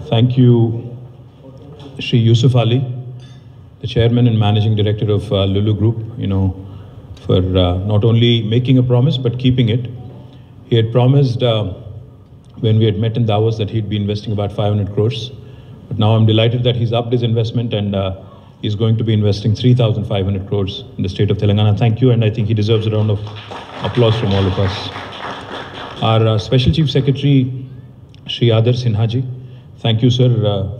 Thank you, Shri Yousuf Ali, the Chairman and Managing Director of Lulu Groupe, for not only making a promise but keeping it. He had promised when we had met in Davos that he'd be investing about 500 crores. But now I'm delighted that he's upped his investment and he's going to be investing 3,500 crores in the state of Telangana. Thank you, and I think he deserves a round of applause from all of us. Our Special Chief Secretary, Shri Adar Sinhaji, thank you, sir,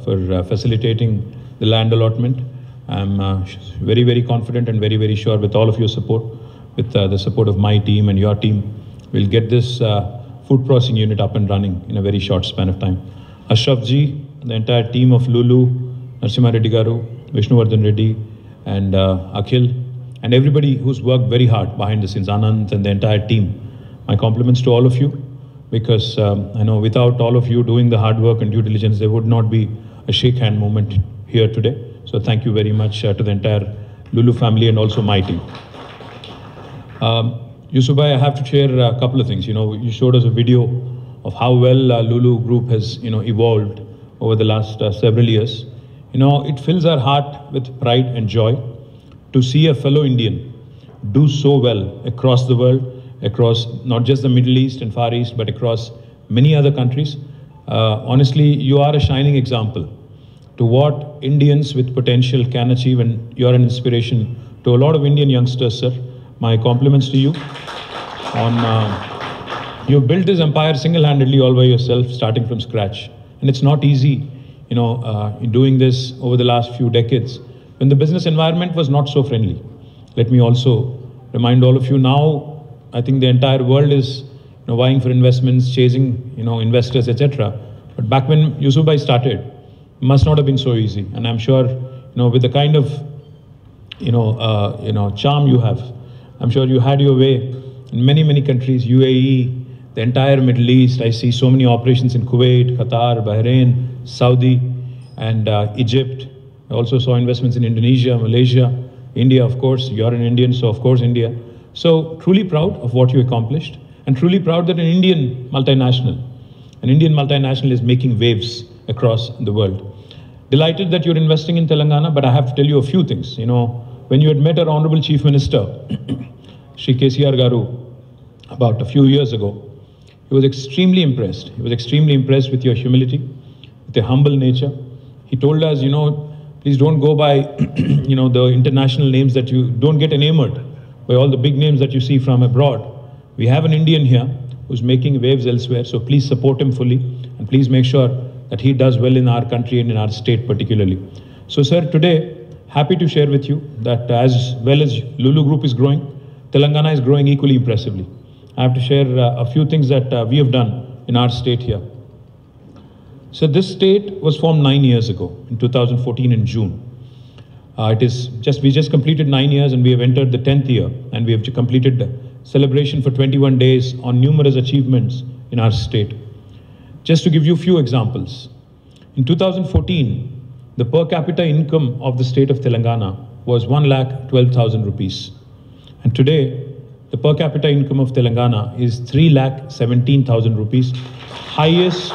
for facilitating the land allotment. I'm very, very confident and very, very sure with all of your support, with the support of my team and your team, we'll get this food processing unit up and running in a very short span of time. Ashraf ji, the entire team of Lulu, Narasimha Reddy Garu, Vishnuvardhan Reddy, and Akhil, and everybody who's worked very hard behind the scenes, Anand and the entire team. My compliments to all of you, because I know without all of you doing the hard work and due diligence, there would not be a shake hand moment here today. So thank you very much to the entire Lulu family and also my team. Yousuf bhai, I have to share a couple of things. You showed us a video of how well Lulu Groupe has evolved over the last several years. It fills our heart with pride and joy to see a fellow Indian do so well across the world, across not just the Middle East and Far East, but across many other countries. Honestly, you are a shining example to what Indians with potential can achieve, and you're an inspiration to a lot of Indian youngsters, sir. My compliments to you. You built this empire single-handedly all by yourself, starting from scratch. And it's not easy, in doing this over the last few decades, when the business environment was not so friendly. Let me also remind all of you now, I think the entire world is vying for investments, chasing investors, etc. But back when Yousuf bhai started, it must not have been so easy. And I'm sure with the kind of charm you have, I'm sure you had your way in many countries, UAE, the entire Middle East. I see so many operations in Kuwait, Qatar, Bahrain, Saudi, and Egypt. I also saw investments in Indonesia, Malaysia, India, of course. You're an Indian, so of course India. So truly proud of what you accomplished, and truly proud that an Indian multinational is making waves across the world. Delighted that you're investing in Telangana, but I have to tell you a few things. When you had met our Honorable Chief Minister, Shri KCR Garu, about a few years ago, he was extremely impressed. He was extremely impressed with your humility, with your humble nature. He told us, please don't go by, the international names that you don't get enamored by all the big names that you see from abroad. We have an Indian here who's making waves elsewhere, so please support him fully, and please make sure that he does well in our country and in our state particularly. So, sir, today, happy to share with you that as well as Lulu Groupe is growing, Telangana is growing equally impressively. I have to share a few things that we have done in our state here. So this state was formed 9 years ago, in 2014 in June. We just completed 9 years, and we have entered the 10th year, and we have completed the celebration for 21 days on numerous achievements in our state. Just to give you a few examples, in 2014, the per capita income of the state of Telangana was 1,12,000 rupees. And today, the per capita income of Telangana is 3,17,000 rupees, highest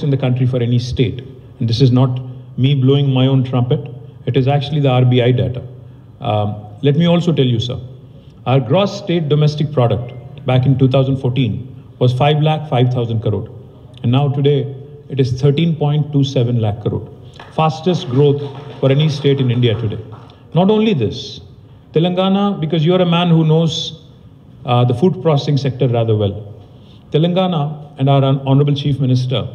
in the country for any state. And this is not me blowing my own trumpet. It is actually the RBI data. Let me also tell you, sir, our gross state domestic product back in 2014 was 5,05,000 crore. And now today, it is 13.27 lakh crore. Fastest growth for any state in India today. Not only this, Telangana, because you're a man who knows the food processing sector rather well. Telangana and our Honorable Chief Minister,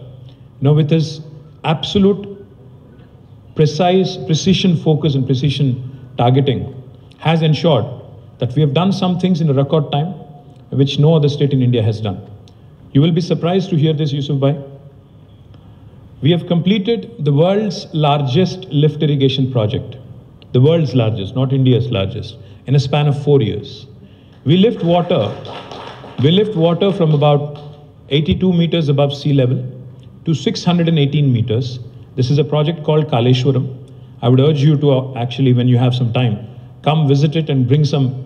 with his absolute precision focus and precision targeting, has ensured that we have done some things in a record time, which no other state in India has done. You will be surprised to hear this, Yousuf bhai. We have completed the world's largest lift irrigation project. The world's largest, not India's largest, in a span of 4 years. We lift water from about 82 meters above sea level to 618 meters. This is a project called Kaleshwaram. I would urge you to actually, when you have some time, come visit it and bring some,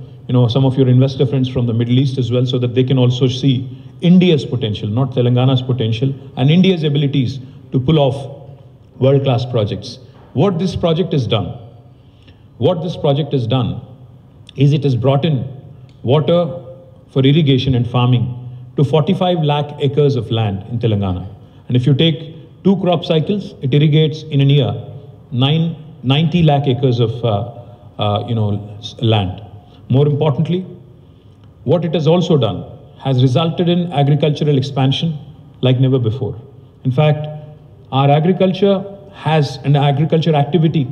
some of your investor friends from the Middle East as well, so that they can also see India's potential, not Telangana's potential, and India's abilities to pull off world-class projects. What this project has done is it has brought in water for irrigation and farming to 45 lakh acres of land in Telangana. And if you take 2 crop cycles, it irrigates in a year 90 lakh acres of land. More importantly, what it has also done has resulted in agricultural expansion like never before. In fact, our agriculture activity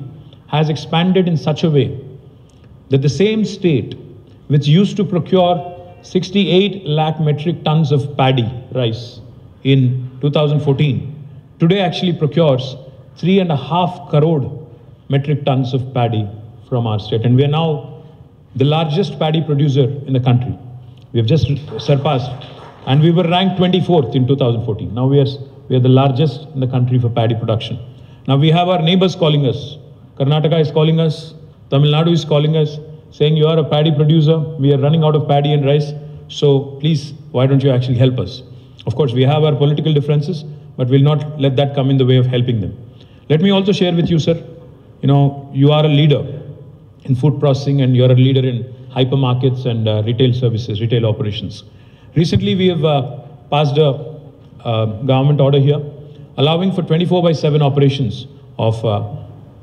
has expanded in such a way that the same state which used to procure 68 lakh metric tons of paddy, rice, in 2014, today actually procures 3.5 crore metric tons of paddy from our state. And we are now the largest paddy producer in the country. We have just surpassed, and we were ranked 24th in 2014. Now we are the largest in the country for paddy production. Now we have our neighbors calling us. Karnataka is calling us, Tamil Nadu is calling us, saying you are a paddy producer, we are running out of paddy and rice, so please, why don't you actually help us? Of course, we have our political differences, but we'll not let that come in the way of helping them. Let me also share with you, sir, you are a leader in food processing, and you're a leader in hypermarkets and retail services, retail operations. Recently, we have passed a government order here, allowing for 24/7 operations of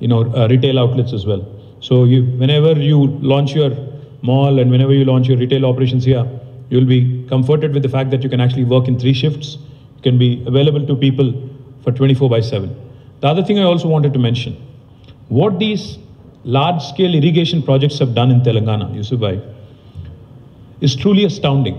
retail outlets as well. So whenever you launch your mall and whenever you launch your retail operations here, you'll be comforted with the fact that you can actually work in 3 shifts. You can be available to people for 24/7. The other thing I also wanted to mention, what these large-scale irrigation projects have done in Telangana, Yousuf bhai, is truly astounding.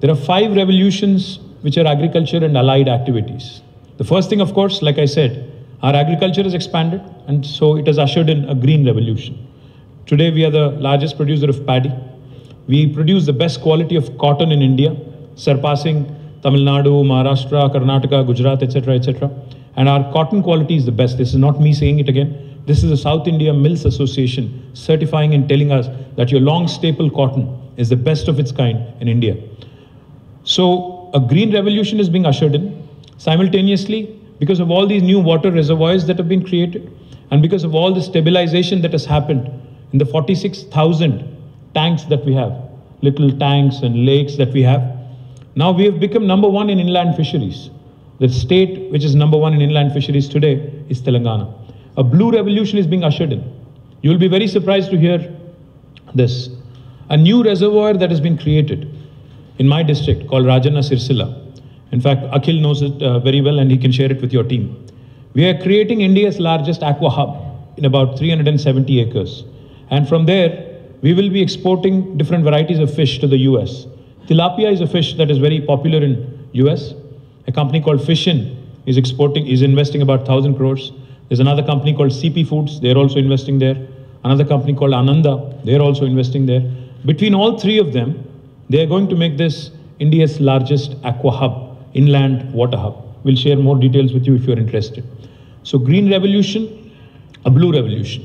There are 5 revolutions which are agriculture and allied activities. The first thing, of course, like I said, our agriculture has expanded, and so it has ushered in a green revolution. Today, we are the largest producer of paddy. We produce the best quality of cotton in India, surpassing Tamil Nadu, Maharashtra, Karnataka, Gujarat, etc., etc. And our cotton quality is the best. This is not me saying it again. This is the South India Mills Association certifying and telling us that your long staple cotton is the best of its kind in India. So a green revolution is being ushered in. Simultaneously, because of all these new water reservoirs that have been created, and because of all the stabilization that has happened in the 46,000 tanks that we have, little tanks and lakes that we have, now we have become #1 in inland fisheries. The state which is #1 in inland fisheries today is Telangana. A blue revolution is being ushered in. You will be very surprised to hear this. A new reservoir that has been created in my district called Rajanna Sirsila. In fact, Akhil knows it very well, and he can share it with your team. We are creating India's largest aqua hub in about 370 acres. And from there, we will be exporting different varieties of fish to the US. Tilapia is a fish that is very popular in US. A company called Fishin is investing about 1,000 crores. There's another company called CP Foods. They're also investing there. Another company called Ananda. They're also investing there. Between all 3 of them, they are going to make this India's largest aqua hub, inland water hub. We'll share more details with you if you're interested. So green revolution, a blue revolution.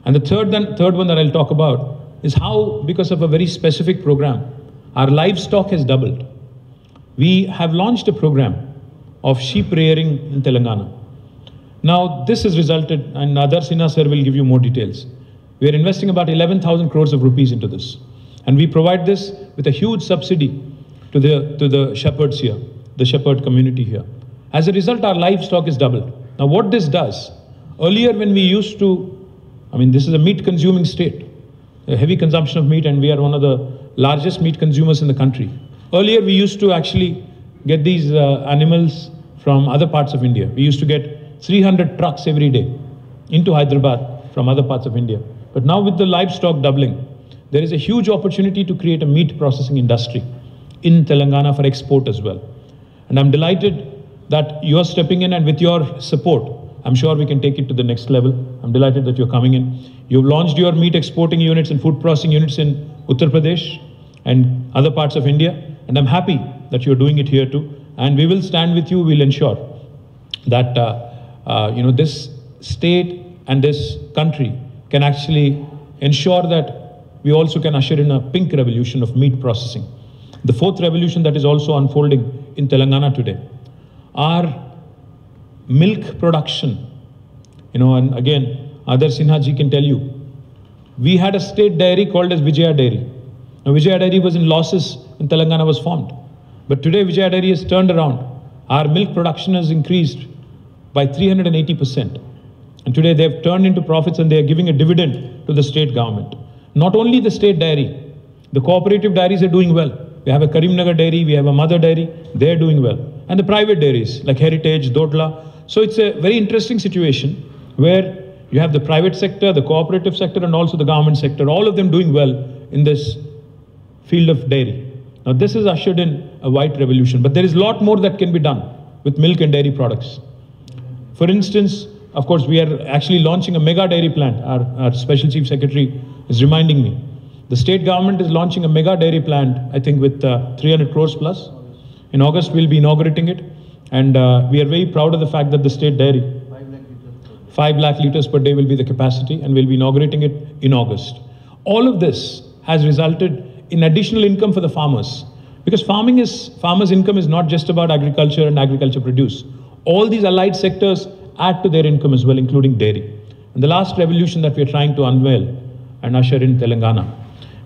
And the third one that I'll talk about is how, because of a very specific program, our livestock has doubled. We have launched a program of sheep rearing in Telangana. Now, this has resulted, and Nadar Sinha sir will give you more details. We are investing about 11,000 crores of rupees into this. And we provide this with a huge subsidy to the shepherds here, the shepherd community here. As a result, our livestock is doubled. Now, what this does, earlier when we used to, this is a meat consuming state, a heavy consumption of meat, and we are one of the largest meat consumers in the country. Earlier, we used to actually get these animals from other parts of India. We used to get 300 trucks every day into Hyderabad from other parts of India. But now with the livestock doubling, there is a huge opportunity to create a meat processing industry in Telangana for export as well. And I'm delighted that you're stepping in, and with your support, I'm sure we can take it to the next level. I'm delighted that you're coming in. You've launched your meat exporting units and food processing units in Uttar Pradesh and other parts of India. And I'm happy that you're doing it here too. And we will stand with you. We'll ensure that this state and this country can actually ensure that we also can usher in a pink revolution of meat processing. The fourth revolution that is also unfolding in Telangana today. Our milk production, and again, Adar Sinha ji can tell you, we had a state dairy called as Vijaya Dairy. Now, Vijaya Dairy was in losses when Telangana was formed. But today, Vijaya Dairy has turned around. Our milk production has increased by 380%. And today, they have turned into profits and they are giving a dividend to the state government. Not only the state dairy, the cooperative dairies are doing well. We have a Karimnagar dairy, we have a mother dairy, they are doing well. And the private dairies like Heritage, Dodla. So it's a very interesting situation where you have the private sector, the cooperative sector, and also the government sector, all of them doing well in this field of dairy. Now, this has ushered in a white revolution, but there is a lot more that can be done with milk and dairy products. For instance, of course, we are actually launching a mega dairy plant. Our Special Chief Secretary is reminding me. The state government is launching a mega dairy plant, I think with 300 crores plus. In August, we'll be inaugurating it. And we are very proud of the fact that the state dairy, 5 lakh liters per day will be the capacity, and we'll be inaugurating it in August. All of this has resulted in additional income for the farmers, because farmers' income is not just about agriculture and agriculture produce. All these allied sectors add to their income as well, including dairy. And the last revolution that we are trying to unveil and usher in Telangana,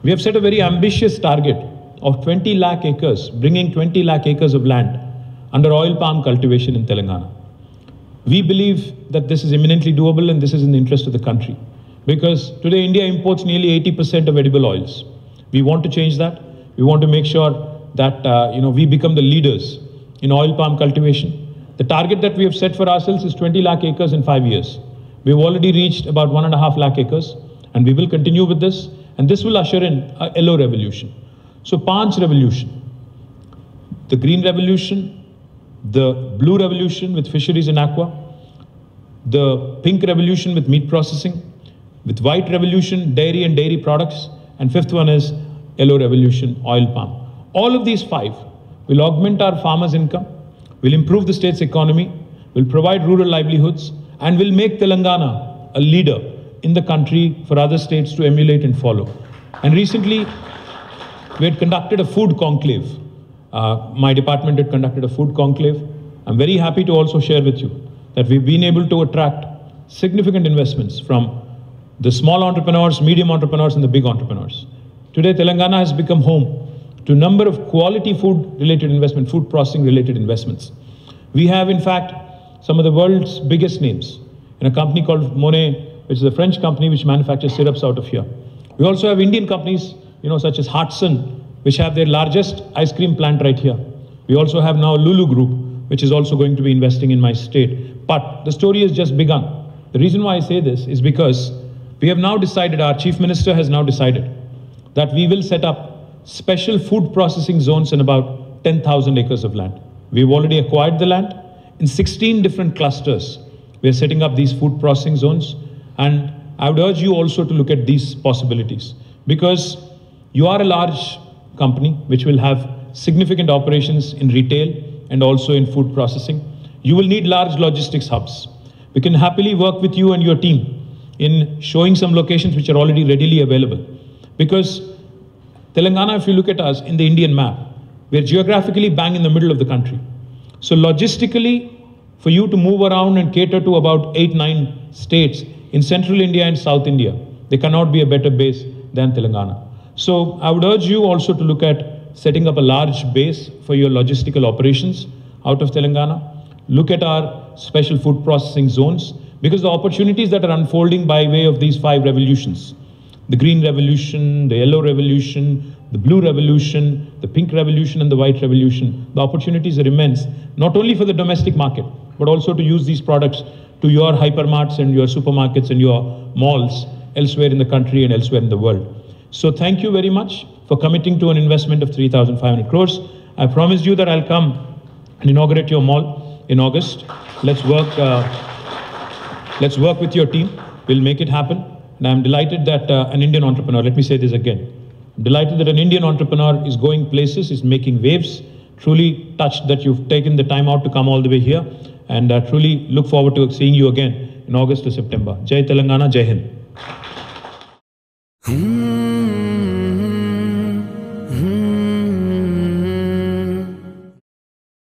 we have set a very ambitious target of 20 lakh acres, bringing 20 lakh acres of land under oil palm cultivation in Telangana. We believe that this is eminently doable and this is in the interest of the country, because today India imports nearly 80% of edible oils. We want to change that. We want to make sure that we become the leaders in oil palm cultivation. The target that we have set for ourselves is 20 lakh acres in 5 years. We've already reached about 1.5 lakh acres, and we will continue with this, and this will usher in a yellow revolution. So, Panch revolution, the green revolution, the blue revolution with fisheries and aqua, the pink revolution with meat processing, with white revolution, dairy and dairy products, and fifth one is yellow revolution, oil palm. All of these 5 will augment our farmers' income, will improve the state's economy, will provide rural livelihoods, and will make Telangana a leader in the country for other states to emulate and follow. And recently, we had conducted a food conclave. My department had conducted a food conclave. I'm very happy to also share with you that we've been able to attract significant investments from the small entrepreneurs, medium entrepreneurs, and the big entrepreneurs. Today, Telangana has become home to a number of quality food-related investment, food processing-related investments. We have, in fact, some of the world's biggest names in a company called Monet, which is a French company which manufactures syrups out of here. We also have Indian companies, such as Hudson, which have their largest ice cream plant right here. We also have now Lulu Groupe, which is also going to be investing in my state. But the story has just begun. The reason why I say this is because we have now decided, our Chief Minister has now decided, that we will set up special food processing zones in about 10,000 acres of land. We've already acquired the land. In 16 different clusters, we are setting up these food processing zones. And I would urge you also to look at these possibilities, because you are a large company which will have significant operations in retail and also in food processing. You will need large logistics hubs. We can happily work with you and your team in showing some locations which are already readily available. Because Telangana, if you look at us in the Indian map, we're geographically bang in the middle of the country. So logistically, for you to move around and cater to about 8-9 states in central India and South India, there cannot be a better base than Telangana. So I would urge you also to look at setting up a large base for your logistical operations out of Telangana. Look at our special food processing zones, because the opportunities that are unfolding by way of these 5 revolutions, the green revolution, the yellow revolution, the blue revolution, the pink revolution, and the white revolution, the opportunities are immense, not only for the domestic market, but also to use these products to your hypermarts and your supermarkets and your malls elsewhere in the country and elsewhere in the world. So thank you very much for committing to an investment of 3,500 crores. I promised you that I'll come and inaugurate your mall in August. Let's work with your team. We'll make it happen. And I'm delighted that an Indian entrepreneur, let me say this again, I'm delighted that an Indian entrepreneur is going places, is making waves. Truly touched that you've taken the time out to come all the way here, and truly look forward to seeing you again in August or September. Jai Telangana, Jai Hind.